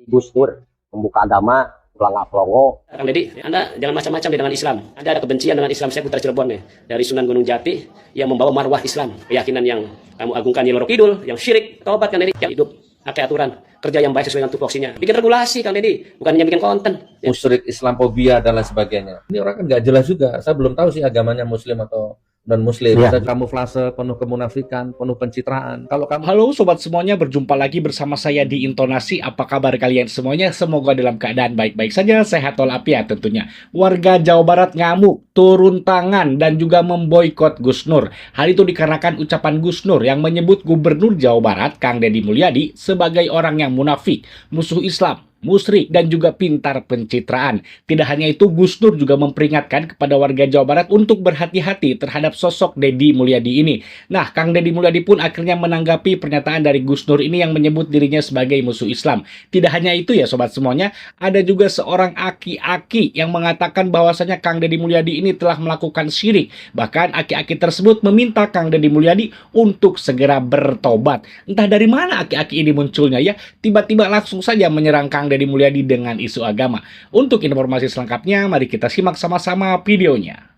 Gus Dur membuka agama pelangga-pelongo. Kang Deddy, Anda jangan macam-macam dengan Islam. Anda ada kebencian dengan Islam. Saya Putra Cirebon nih, dari Sunan Gunung Jati yang membawa marwah Islam. Keyakinan yang kamu agungkan Nyi Roro Kidul, yang syirik, taubat Kang Deddy, yang hidup pakai aturan, kerja yang baik sesuai dengan tupoksinya. Bikin regulasi Kang Deddy, bukan hanya bikin konten. Musyrik, Islamophobia dan lain sebagainya. Ini orang kan nggak jelas juga. Saya belum tahu sih agamanya Muslim atau non-Muslim. Bisa kamuflase, penuh kemunafikan, penuh pencitraan. Kalau kamu Halo sobat semuanya, berjumpa lagi bersama saya di Intonasi. Apa kabar kalian semuanya? Semoga dalam keadaan baik-baik saja, sehat walafiat tentunya. Warga Jawa Barat ngamuk, turun tangan, dan juga memboikot Gus Nur. Hal itu dikarenakan ucapan Gus Nur yang menyebut Gubernur Jawa Barat, Kang Deddy Mulyadi, sebagai orang yang munafik, musuh Islam, musyrik, dan juga pintar pencitraan. Tidak hanya itu, Gus Dur juga memperingatkan kepada warga Jawa Barat untuk berhati-hati terhadap sosok Deddy Mulyadi ini. Nah, Kang Deddy Mulyadi pun akhirnya menanggapi pernyataan dari Gus Dur ini yang menyebut dirinya sebagai musuh Islam. Tidak hanya itu ya sobat semuanya, ada juga seorang aki-aki yang mengatakan bahwasanya Kang Deddy Mulyadi ini telah melakukan syirik. Bahkan aki-aki tersebut meminta Kang Deddy Mulyadi untuk segera bertobat. Entah dari mana aki-aki ini munculnya ya, tiba-tiba langsung saja menyerang Kang Deddy Mulyadi dengan isu agama. Untuk informasi selengkapnya, mari kita simak sama-sama videonya.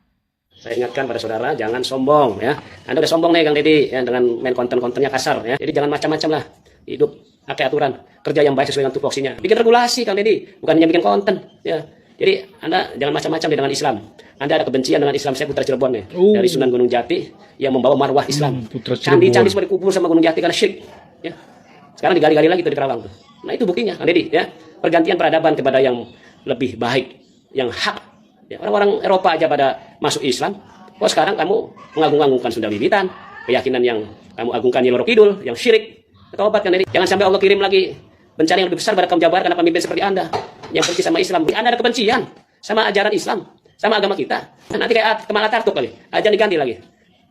Saya ingatkan pada saudara, jangan sombong ya. Anda udah sombong nih Kang Deddy ya, dengan main konten-kontennya kasar ya. Jadi jangan macam-macam lah. Hidup pakai aturan, kerja yang baik sesuai dengan tupoksinya. Bikin regulasi Kang Deddy, bukan hanya bikin konten ya. Jadi Anda jangan macam-macam dengan Islam. Anda ada kebencian dengan Islam. Saya Putra Cirebon nih, dari Sunan Gunung Jati yang membawa marwah Islam. Candi-candi semua dikubur sama Gunung Jati karena syirik ya. Sekarang digali-gali lagi tuh di Kerawang tuh. Nah itu buktinya Kang Deddy ya. Pergantian peradaban kepada yang lebih baik, yang hak. Ya, orang-orang Eropa aja pada masuk Islam. Kok sekarang kamu mengagung-agungkan Sunda Wiwitan, keyakinan yang kamu agungkan Nyi Roro Kidul, yang syirik, taubat Kang Deddy. Jangan sampai Allah kirim lagi bencana yang lebih besar pada kaum Jawa Barat karena pemimpin seperti Anda yang benci sama Islam. Anda ada kebencian sama ajaran Islam, sama agama kita. Nanti kayak Kemal Atatürk kali, aja diganti lagi.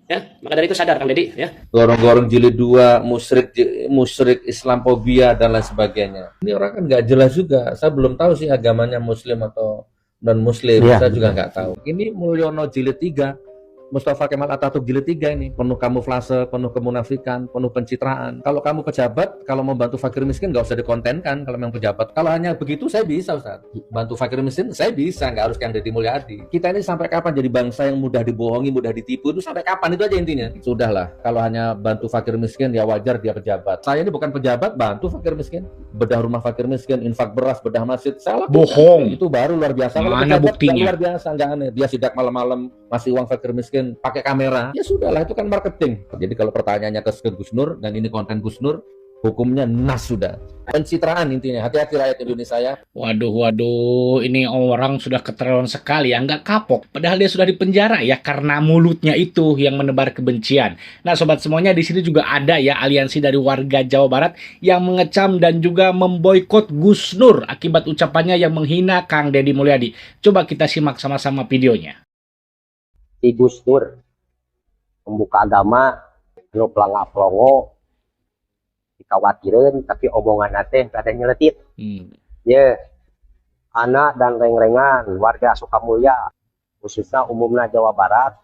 Ya, maka dari itu sadar Kang Deddy ya. gorong-gorong jilid 2, musyrik, Islamophobia dan lain sebagainya. Ini orang kan nggak jelas juga. Saya belum tahu sih agamanya Muslim atau non-Muslim. Saya juga nggak tahu. Ini Mulyono jilid 3, Mustafa Kemal Atatürk jilid 3 ini. Penuh kamuflase, penuh kemunafikan, penuh pencitraan. Kalau kamu pejabat, kalau mau bantu fakir miskin nggak usah dikontenkan kalau memang pejabat. Kalau hanya begitu saya bisa Ustaz. Bantu fakir miskin saya bisa, nggak harus Kang Deddy Mulyadi. Kita ini sampai kapan jadi bangsa yang mudah dibohongi, mudah ditipu? Itu sampai kapan? Itu aja intinya. Sudahlah, kalau hanya bantu fakir miskin ya wajar dia pejabat. Saya ini bukan pejabat, bantu fakir miskin. Bedah rumah fakir miskin, infak beras, bedah masjid. Saya lakukan. Bohong. Itu baru luar biasa. Mana buktinya? Luar biasa, jangan nih. Dia sidak malam-malam masih uang fakir miskin pakai kamera, ya sudahlah itu kan marketing. Jadi kalau pertanyaannya ke Gus Nur dan ini konten Gus Nur, hukumnya nas sudah. Pencitraan intinya, hati-hati rakyat Indonesia ya. Waduh, ini orang sudah keterlaluan sekali ya, nggak kapok. Padahal dia sudah dipenjara ya karena mulutnya itu yang menebar kebencian. Nah sobat semuanya, di sini juga ada ya aliansi dari warga Jawa Barat yang mengecam dan juga memboikot Gus Nur akibat ucapannya yang menghina Kang Deddy Mulyadi. Coba kita simak sama-sama videonya. Si Gus Dur membuka agama anu pelangga-pelongo, dikhawatirin tapi omongan teh kada nyeletit. Ya, anak dan reng-rengan warga Sukamulya khususnya umumnya Jawa Barat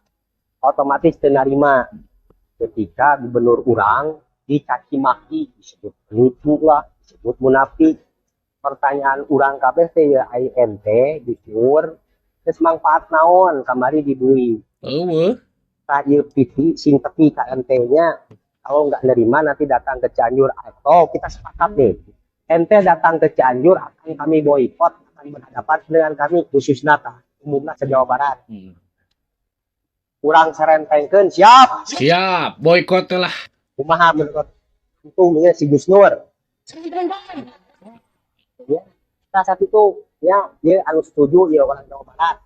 otomatis terima ketika gubernur urang dicaci maki, disebut penipu lah, disebut munafik. Pertanyaan urang kabeh teh ya INT dikur geus mangfaat naon kamari dibui. Tadi piti sing tepi KMT-nya kalau nggak nerima nanti datang ke Cianjur atau kita sepakat deh ente datang ke Cianjur akan kami boikot, akan berhadapan dengan kami khususnya umumnya se Jawa Barat. Kurang serentengkeun siap Boikot lah. kumaha menurut untungnya si Gus Nur ya salah satu itu ya dia anu setuju ya orang Jawa Barat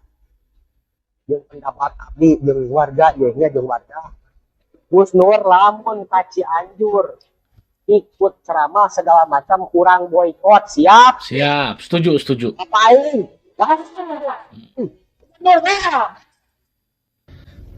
yang pendapat abdi jeung warga ya jeung warga Gus Nur lamun ka Cianjur ikut ceramah segala macam kurang boikot siap Setuju. ngapain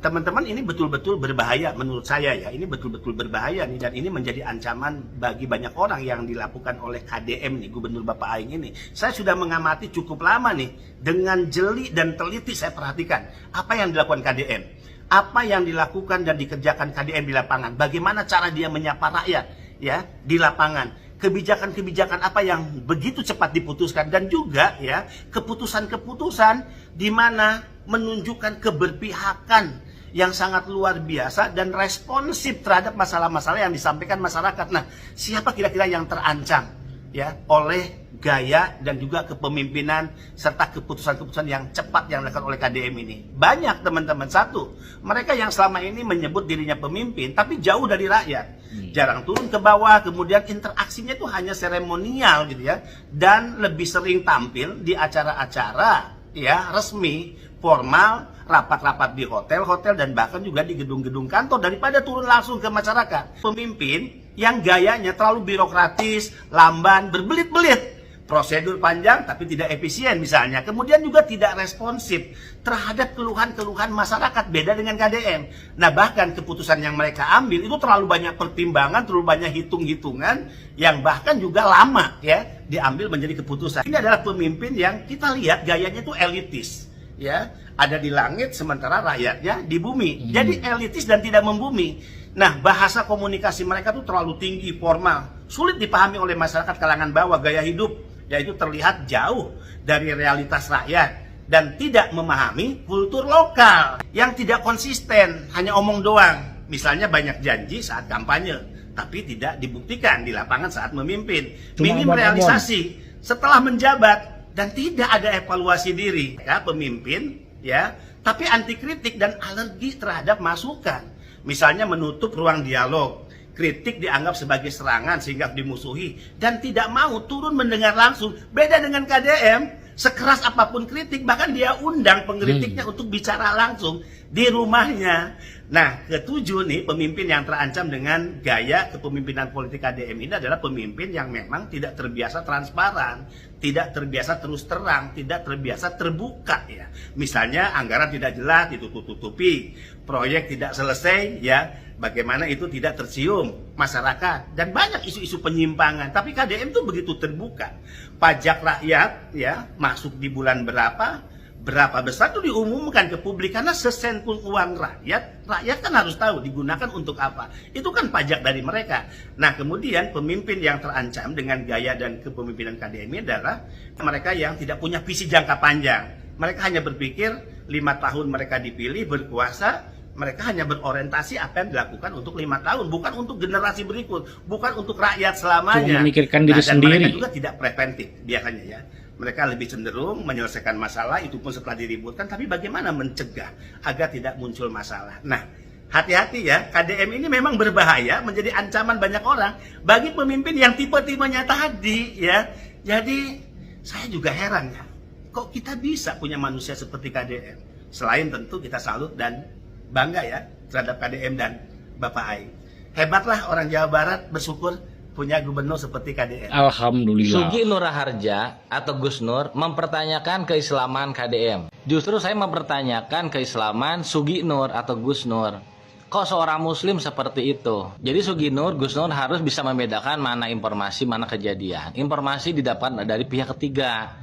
Teman-teman, ini betul-betul berbahaya menurut saya ya. Ini betul-betul berbahaya nih, dan ini menjadi ancaman bagi banyak orang yang dilakukan oleh KDM nih, Gubernur Bapak Aing ini. Saya sudah mengamati cukup lama nih, dengan jeli dan teliti saya perhatikan apa yang dilakukan KDM. Apa yang dilakukan dan dikerjakan KDM di lapangan. Bagaimana cara dia menyapa rakyat ya di lapangan. kebijakan-kebijakan apa yang begitu cepat diputuskan, dan juga ya keputusan-keputusan di mana menunjukkan keberpihakan yang sangat luar biasa dan responsif terhadap masalah-masalah yang disampaikan masyarakat. Nah, siapa kira-kira yang terancam ya oleh gaya dan juga kepemimpinan serta keputusan-keputusan yang cepat yang dilakukan oleh KDM ini? Banyak teman-teman. Satu, mereka yang selama ini menyebut dirinya pemimpin tapi jauh dari rakyat, jarang turun ke bawah, kemudian interaksinya itu hanya seremonial gitu ya, dan lebih sering tampil di acara-acara ya resmi, formal, rapat-rapat di hotel-hotel dan bahkan juga di gedung-gedung kantor daripada turun langsung ke masyarakat. Pemimpin yang gayanya terlalu birokratis, lamban, berbelit-belit, prosedur panjang tapi tidak efisien misalnya, kemudian juga tidak responsif terhadap keluhan-keluhan masyarakat, beda dengan KDM. Nah, bahkan keputusan yang mereka ambil itu terlalu banyak pertimbangan, terlalu banyak hitung-hitungan yang bahkan juga lama ya diambil menjadi keputusan. Ini adalah pemimpin yang kita lihat gayanya itu elitis ya, ada di langit sementara rakyatnya di bumi. Jadi elitis dan tidak membumi. Nah, bahasa komunikasi mereka tuh terlalu tinggi, formal, sulit dipahami oleh masyarakat kalangan bawah. Gaya hidup yaitu terlihat jauh dari realitas rakyat dan tidak memahami kultur lokal, yang tidak konsisten, hanya omong doang. Misalnya banyak janji saat kampanye tapi tidak dibuktikan di lapangan saat memimpin. Minim realisasi setelah menjabat dan tidak ada evaluasi diri ya pemimpin ya, tapi anti kritik dan alergi terhadap masukan. Misalnya menutup ruang dialog, kritik dianggap sebagai serangan sehingga dimusuhi, dan tidak mau turun mendengar langsung. Beda dengan KDM, sekeras apapun kritik bahkan dia undang pengkritiknya untuk bicara langsung di rumahnya. Nah, ketujuh nih, pemimpin yang terancam dengan gaya kepemimpinan politik KDM ini adalah pemimpin yang memang tidak terbiasa transparan, tidak terbiasa terus terang, tidak terbiasa terbuka ya. Misalnya anggaran tidak jelas ditutup-tutupi, proyek tidak selesai ya, bagaimana itu tidak tercium masyarakat, dan banyak isu-isu penyimpangan. Tapi KDM itu begitu terbuka. Pajak rakyat ya masuk di bulan berapa besar itu diumumkan ke publik, karena sesentul uang rakyat kan harus tahu digunakan untuk apa. Itu kan pajak dari mereka. Nah, kemudian pemimpin yang terancam dengan gaya dan kepemimpinan KDM ini adalah mereka yang tidak punya visi jangka panjang. Mereka hanya berpikir 5 tahun mereka dipilih berkuasa, mereka hanya berorientasi apa yang dilakukan untuk 5 tahun, bukan untuk generasi berikut, bukan untuk rakyat selamanya. Cuma memikirkan diri sendiri. Mereka juga tidak preventif biasanya ya. Mereka lebih cenderung menyelesaikan masalah, itu pun setelah diributkan, tapi bagaimana mencegah agar tidak muncul masalah. Nah, hati-hati ya, KDM ini memang berbahaya, menjadi ancaman banyak orang bagi pemimpin yang tipe-tipenya tadi ya. Jadi saya juga heran ya, kok kita bisa punya manusia seperti KDM. Selain tentu kita salut dan bangga ya terhadap KDM dan Bapak Ai. Hebatlah orang Jawa Barat, bersyukur punya gubernur seperti KDM. Alhamdulillah. Sugi Nur Harja atau Gus Nur mempertanyakan keislaman KDM. Justru saya mempertanyakan keislaman Sugi Nur atau Gus Nur. Kok seorang muslim seperti itu? Jadi Sugi Nur, Gus Nur harus bisa membedakan mana informasi, mana kejadian. Informasi didapat dari pihak ketiga.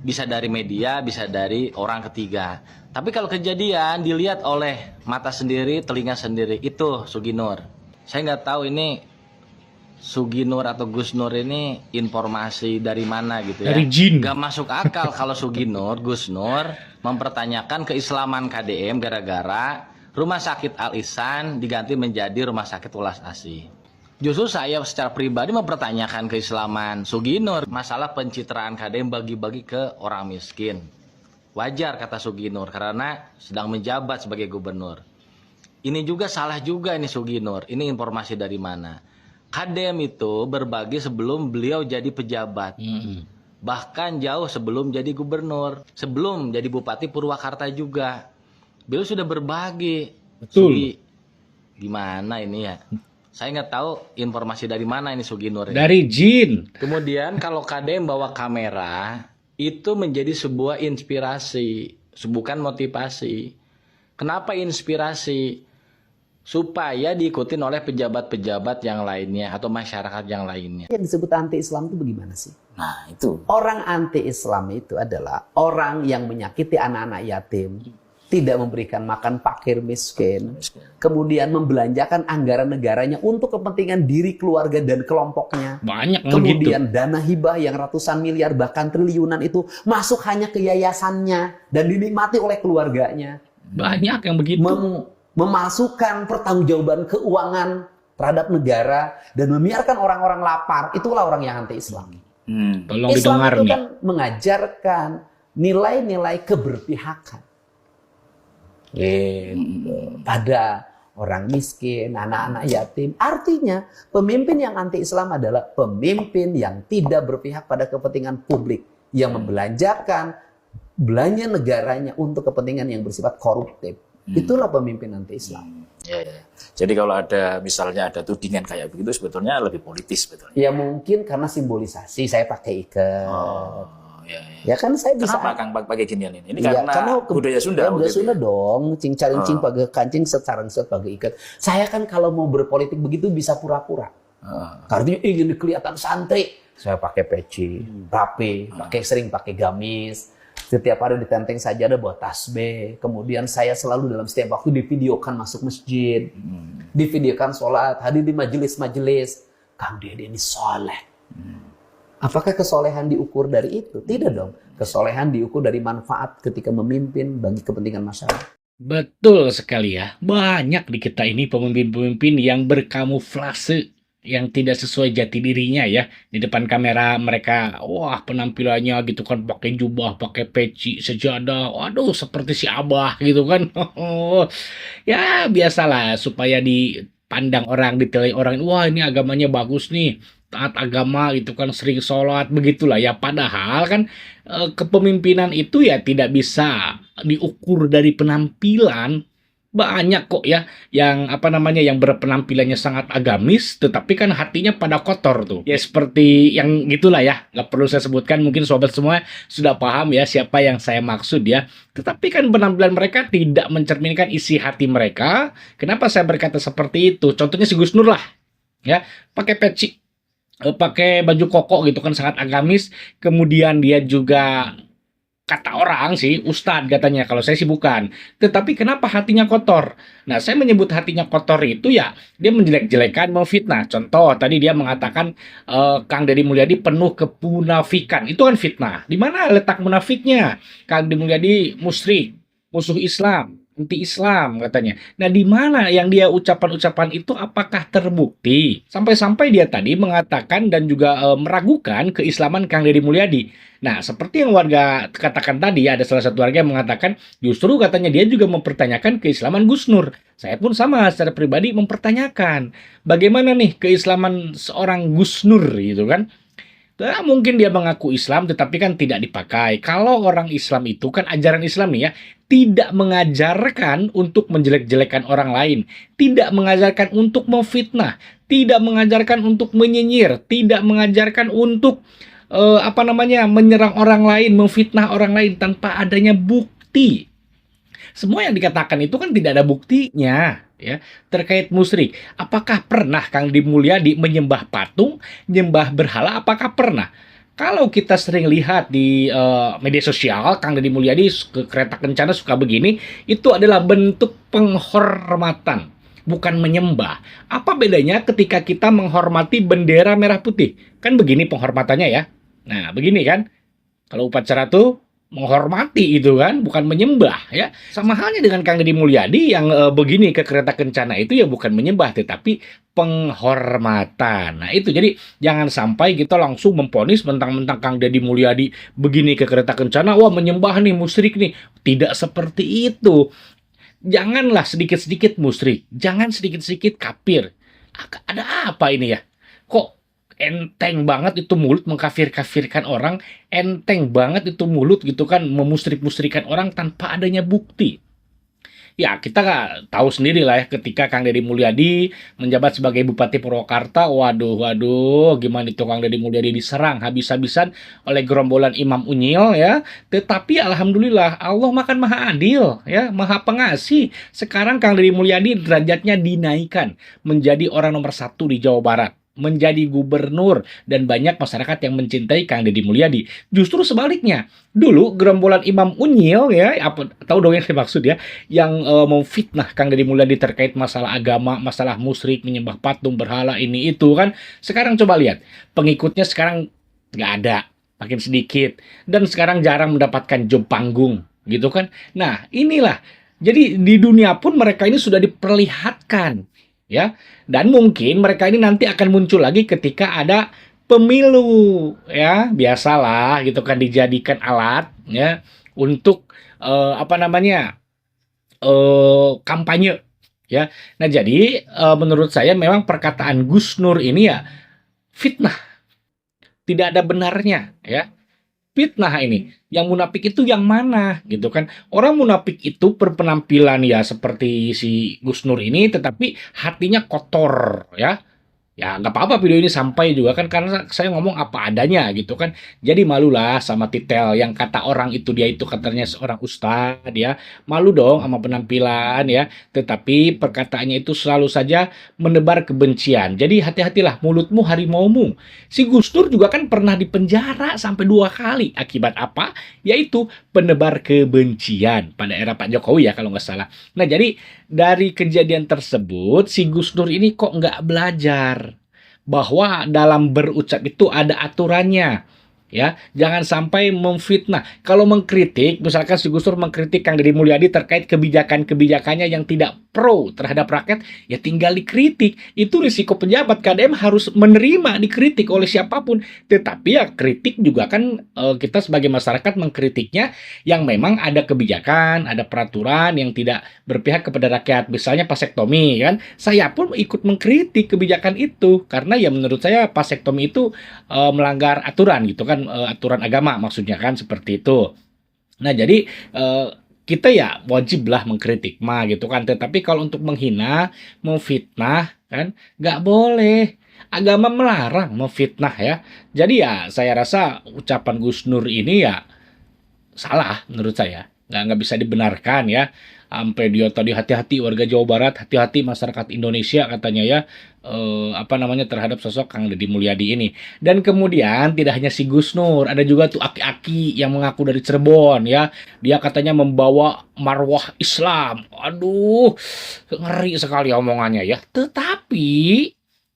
Bisa dari media, bisa dari orang ketiga. Tapi kalau kejadian dilihat oleh mata sendiri, telinga sendiri, itu Sugi Nur. Saya nggak tahu ini Sugi Nur atau Gus Nur ini informasi dari mana gitu ya. Dari jin. Gak masuk akal kalau Sugi Nur, Gus Nur mempertanyakan keislaman KDM gara-gara Rumah Sakit Al Ihsan diganti menjadi Rumah Sakit Welas Asih. Justru saya secara pribadi mempertanyakan keislaman Sugi Nur, masalah pencitraan KDM bagi-bagi ke orang miskin. Wajar kata Sugi Nur karena sedang menjabat sebagai gubernur. Ini juga salah juga ini Sugi Nur. Ini informasi dari mana? KDM itu berbagi sebelum beliau jadi pejabat. Bahkan jauh sebelum jadi gubernur, sebelum jadi Bupati Purwakarta juga. Beliau sudah berbagi. Betul. Sugi, gimana ini ya? Saya nggak tahu informasi dari mana ini Sugi Nur. Dari jin. Kemudian kalau KDM bawa kamera, itu menjadi sebuah inspirasi, bukan motivasi. Kenapa inspirasi? Supaya diikutin oleh pejabat-pejabat yang lainnya atau masyarakat yang lainnya. Yang disebut anti-Islam itu bagaimana sih? Nah, itu. Orang anti-Islam itu adalah orang yang menyakiti anak-anak yatim, tidak memberikan makan fakir miskin, kemudian membelanjakan anggaran negaranya untuk kepentingan diri, keluarga, dan kelompoknya. Banyak yang Kemudian begitu. dana hibah yang ratusan miliar bahkan triliunan itu masuk hanya ke yayasannya dan dinikmati oleh keluarganya. Banyak yang begitu. Memasukkan pertanggungjawaban keuangan terhadap negara dan membiarkan orang-orang lapar, itulah orang yang anti-Islam. Tolong Islam didengar itu nih. kan mengajarkan nilai-nilai keberpihakan pada orang miskin, anak-anak yatim. Artinya pemimpin yang anti-Islam adalah pemimpin yang tidak berpihak pada kepentingan publik, yang membelanjakan belanja negaranya untuk kepentingan yang bersifat koruptif. Itulah pemimpin anti-Islam. Ya. Jadi kalau ada misalnya ada tudingan kayak begitu sebetulnya lebih politis sebetulnya. Ya mungkin karena simbolisasi saya pakai ikat. Ya. Ya kan saya bisa. Kenapa Kang pakai ginian ini? Ini Iya, karena budaya Sunda. Ya, budaya gitu Sunda ya? dong. Cing carincing pakai kancing, secarang set pakai ikat. Saya kan kalau mau berpolitik begitu bisa pura-pura. Karena ingin kelihatan santri. Saya pakai peci, rapi, sering pakai gamis. Setiap hari ditenteng saja ada buat tasbih. Kemudian saya selalu dalam setiap waktu divideokan masuk masjid, divideokan sholat, hadir di majelis-majelis. Kang Dede ini soleh. Apakah kesolehan diukur dari itu? Tidak dong. Kesolehan diukur dari manfaat ketika memimpin bagi kepentingan masyarakat. Betul sekali ya. Banyak di kita ini pemimpin-pemimpin yang berkamuflase, yang tidak sesuai jati dirinya ya. Di depan kamera mereka, wah penampilannya gitu kan, pakai jubah, pakai peci, sejadah. Waduh, seperti si Abah gitu kan. Ya biasalah supaya dipandang orang, ditilai orang, wah ini agamanya bagus nih, taat agama gitu kan, sering sholat, begitulah ya. Padahal kan kepemimpinan itu ya tidak bisa diukur dari penampilan. Banyak kok ya yang yang berpenampilannya sangat agamis tetapi kan hatinya pada kotor tuh. Ya seperti yang gitulah ya. Nggak perlu saya sebutkan, mungkin sobat semua sudah paham ya siapa yang saya maksud ya. Tetapi kan penampilan mereka tidak mencerminkan isi hati mereka. Kenapa saya berkata seperti itu? Contohnya si Gus Nur lah. Ya, pakai peci, pakai baju koko gitu kan, sangat agamis. Kemudian dia juga, kata orang sih, ustadz katanya, kalau saya sih bukan. Tetapi kenapa hatinya kotor? Nah, saya menyebut hatinya kotor itu ya, dia menjelek-jelekan, memfitnah. Contoh, tadi dia mengatakan Kang Deddy Mulyadi penuh kemunafikan. Itu kan fitnah. Di mana letak munafiknya? Kang Deddy Mulyadi musyrik, musuh Islam, anti-Islam katanya. Nah, di mana yang dia ucapan-ucapan itu apakah terbukti? Sampai-sampai dia tadi mengatakan dan juga meragukan keislaman Kang Deddy Mulyadi. Nah, seperti yang warga katakan tadi, ada salah satu warga yang mengatakan justru katanya dia juga mempertanyakan keislaman Gus Nur. Saya pun sama secara pribadi mempertanyakan bagaimana nih keislaman seorang Gus Nur gitu kan. Nah, mungkin dia mengaku Islam tetapi kan tidak dipakai. Kalau orang Islam itu kan ajaran Islam nih ya, tidak mengajarkan untuk menjelek-jelekan orang lain, tidak mengajarkan untuk memfitnah, tidak mengajarkan untuk menyinyir, tidak mengajarkan untuk menyerang orang lain, memfitnah orang lain tanpa adanya bukti. Semua yang dikatakan itu kan tidak ada buktinya ya. Terkait musyrik, apakah pernah Kang Deddy Mulyadi menyembah patung, menyembah berhala? Apakah pernah? Kalau kita sering lihat di media sosial, Kang Deddy Mulyadi ke kereta kencana suka begini, itu adalah bentuk penghormatan, bukan menyembah. Apa bedanya ketika kita menghormati bendera merah putih? Kan begini penghormatannya ya. Nah, begini kan. Kalau upacara tuh menghormati itu kan, bukan menyembah ya. Sama halnya dengan Kang Deddy Mulyadi yang begini ke kereta kencana itu ya bukan menyembah tetapi penghormatan. Nah, itu jadi jangan sampai kita langsung memvonis mentang-mentang Kang Deddy Mulyadi begini ke kereta kencana, wah menyembah nih, musyrik nih. Tidak seperti itu. Janganlah sedikit-sedikit musyrik, jangan sedikit-sedikit kafir. Ada apa ini ya? Kok enteng banget itu mulut mengkafir-kafirkan orang, enteng banget itu mulut gitu kan memusyrik-musyrikan orang tanpa adanya bukti. Ya, kita tahu sendiri lah ya ketika Kang Deddy Mulyadi menjabat sebagai Bupati Purwakarta, waduh, gimana itu Kang Deddy Mulyadi diserang habis-habisan oleh gerombolan Imam Unyil ya. Tetapi alhamdulillah Allah makan maha adil ya, maha pengasih. Sekarang Kang Deddy Mulyadi derajatnya dinaikkan menjadi orang nomor 1 di Jawa Barat. menjadi gubernur dan banyak masyarakat yang mencintai Kang Deddy Mulyadi. Justru sebaliknya, dulu gerombolan Imam Unyil ya, apa tahu dong yang saya maksud ya, yang memfitnah Kang Deddy Mulyadi terkait masalah agama, masalah musyrik, menyembah patung, berhala ini itu kan. Sekarang coba lihat, pengikutnya sekarang nggak ada, makin sedikit, dan sekarang jarang mendapatkan job panggung gitu kan. Nah, inilah. Jadi di dunia pun mereka ini sudah diperlihatkan ya. Dan mungkin mereka ini nanti akan muncul lagi ketika ada pemilu ya. Biasalah gitu kan, dijadikan alat ya untuk apa namanya? Kampanye ya. Nah, jadi menurut saya memang perkataan Gus Nur ini ya fitnah. Tidak ada benarnya ya. Fitnah ini. Yang munafik itu yang mana gitu kan. Orang munafik itu berpenampilan ya seperti si Gus Nur ini, tetapi hatinya kotor ya. Ya nggak apa-apa video ini sampai juga kan, karena saya ngomong apa adanya gitu kan. Jadi malulah sama titel yang kata orang itu, dia itu katanya seorang ustadz ya. Malu dong sama penampilan ya. Tetapi perkataannya itu selalu saja menebar kebencian. Jadi hati-hatilah mulutmu harimaumu. Si Gus Dur juga kan pernah dipenjara sampai 2 kali. Akibat apa? Yaitu penebar kebencian pada era Pak Jokowi ya kalau nggak salah. Nah, jadi dari kejadian tersebut si Gus Dur ini kok nggak belajar bahwa dalam berucap itu ada aturannya ya. Jangan sampai memfitnah. Kalau mengkritik, misalkan si Gus Dur mengkritik Kang Deddy Mulyadi terkait kebijakan-kebijakannya yang tidak pro terhadap rakyat, ya tinggal dikritik. Itu risiko pejabat. KDM harus menerima dikritik oleh siapapun. Tetapi ya kritik juga kan kita sebagai masyarakat mengkritiknya yang memang ada kebijakan, ada peraturan yang tidak berpihak kepada rakyat. Misalnya vasektomi kan. Saya pun ikut mengkritik kebijakan itu karena ya menurut saya vasektomi itu melanggar aturan gitu kan, aturan agama maksudnya kan, seperti itu. Nah, jadi kita ya wajiblah mengkritik mah gitu kan. Tetapi kalau untuk menghina, memfitnah kan nggak boleh. Agama melarang memfitnah ya. Jadi ya saya rasa ucapan Gus Nur ini ya salah menurut saya. Nggak bisa dibenarkan ya. Sampai dia tadi hati-hati warga Jawa Barat, hati-hati masyarakat Indonesia katanya ya, apa namanya, terhadap sosok Kang Deddy Mulyadi ini. Dan kemudian tidak hanya si Gus Nur, ada juga tuh aki-aki yang mengaku dari Cirebon ya. Dia katanya membawa marwah Islam. Aduh, ngeri sekali omongannya ya. Tetapi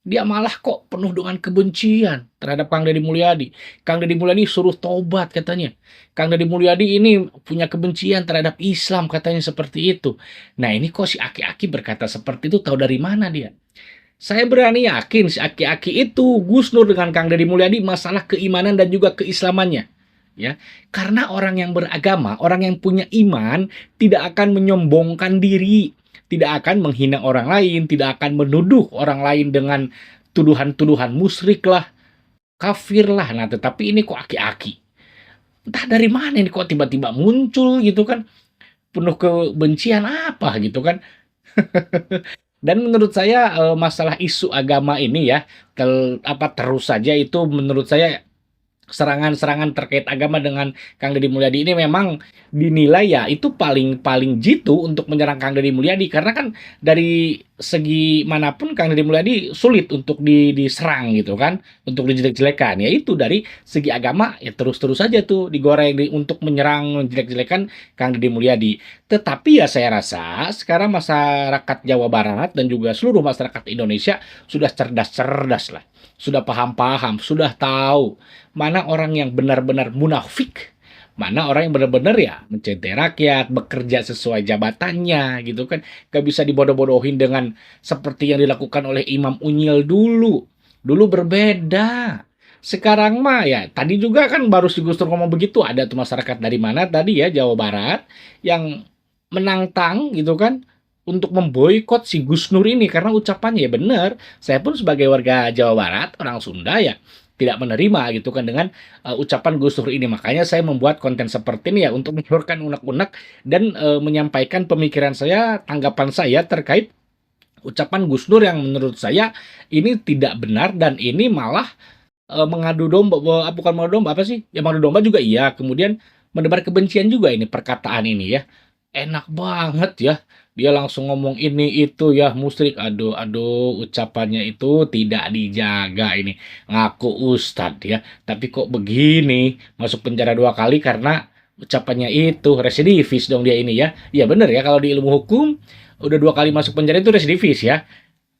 dia malah kok penuh dengan kebencian terhadap Kang Deddy Mulyadi. Kang Deddy Mulyadi suruh tobat katanya. Kang Deddy Mulyadi ini punya kebencian terhadap Islam katanya, seperti itu. Nah, ini kok si aki-aki berkata seperti itu, tahu dari mana dia? Saya berani yakin si aki-aki itu Gus Nur dengan Kang Deddy Mulyadi masalah keimanan dan juga keislamannya. Ya, karena orang yang beragama, orang yang punya iman tidak akan menyombongkan diri, tidak akan menghina orang lain, tidak akan menuduh orang lain dengan tuduhan-tuduhan musyrik lah, kafir lah. Nah, tetapi ini kok aki-aki. Entah dari mana ini kok tiba-tiba muncul gitu kan. Penuh kebencian apa gitu kan. Dan menurut saya masalah isu agama ini ya, terus saja itu menurut saya serangan-serangan terkait agama dengan Kang Deddy Mulyadi ini memang dinilai ya itu paling jitu untuk menyerang Kang Deddy Mulyadi, karena kan dari segi manapun Kang Deddy Mulyadi sulit untuk diserang gitu kan, untuk dijelek-jelekan. Ya itu dari segi agama ya terus saja tuh digoreng untuk menyerang, menjelek-jelekan Kang Deddy Mulyadi. Tetapi ya saya rasa sekarang masyarakat Jawa Barat dan juga seluruh masyarakat Indonesia sudah cerdas lah. Sudah paham-paham, sudah tahu mana orang yang benar-benar munafik, mana orang yang benar-benar ya mencintai rakyat, bekerja sesuai jabatannya gitu kan. Gak bisa dibodoh-bodohin dengan seperti yang dilakukan oleh Imam Unyil dulu. Dulu berbeda. Sekarang mah ya, tadi juga kan baru si Gus Dur ngomong begitu, ada tuh masyarakat dari mana tadi ya, Jawa Barat, yang menantang gitu kan, untuk memboikot si Gus Nur ini karena ucapannya ya benar. Saya pun sebagai warga Jawa Barat, orang Sunda ya tidak menerima gitu kan dengan ucapan Gus Nur ini. Makanya saya membuat konten seperti ini ya untuk menyuarakan unek-unek dan menyampaikan pemikiran saya, tanggapan saya terkait ucapan Gus Nur yang menurut saya ini tidak benar dan ini malah mengadu domba, bukan mengadu domba apa sih? Ya mengadu domba juga iya, kemudian menebar kebencian juga ini perkataan ini ya. enak banget ya. Dia langsung ngomong ini itu ya musyrik. Aduh, ucapannya itu tidak dijaga ini. Ngaku ustadz ya. Tapi kok begini? Masuk penjara 2 kali karena ucapannya itu. Residivis dong dia ini ya. Iya bener ya, kalau di ilmu hukum udah 2 kali masuk penjara itu residivis ya.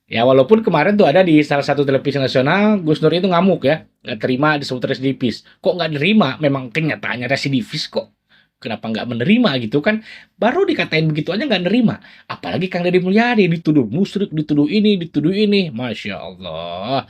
Ya walaupun kemarin tuh ada di salah satu televisi nasional, Gus Nur itu ngamuk ya. Nggak terima disebut residivis. Kok nggak nerima? Memang kenyataannya residivis kok. Kenapa nggak menerima gitu kan? Baru dikatain begitu aja nggak nerima. Apalagi Kang Deddy Mulyadi dituduh musyrik, dituduh ini. Masya Allah.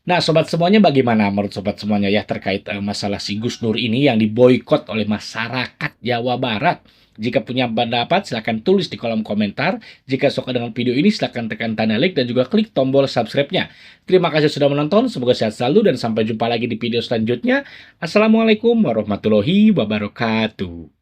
Nah, sobat semuanya bagaimana menurut sobat semuanya ya terkait masalah si Gus Nur ini yang diboikot oleh masyarakat Jawa Barat? Jika punya pendapat silahkan tulis di kolom komentar. Jika suka dengan video ini silahkan tekan tanda like dan juga klik tombol subscribe-nya. Terima kasih sudah menonton, semoga sehat selalu dan sampai jumpa lagi di video selanjutnya. Assalamualaikum warahmatullahi wabarakatuh.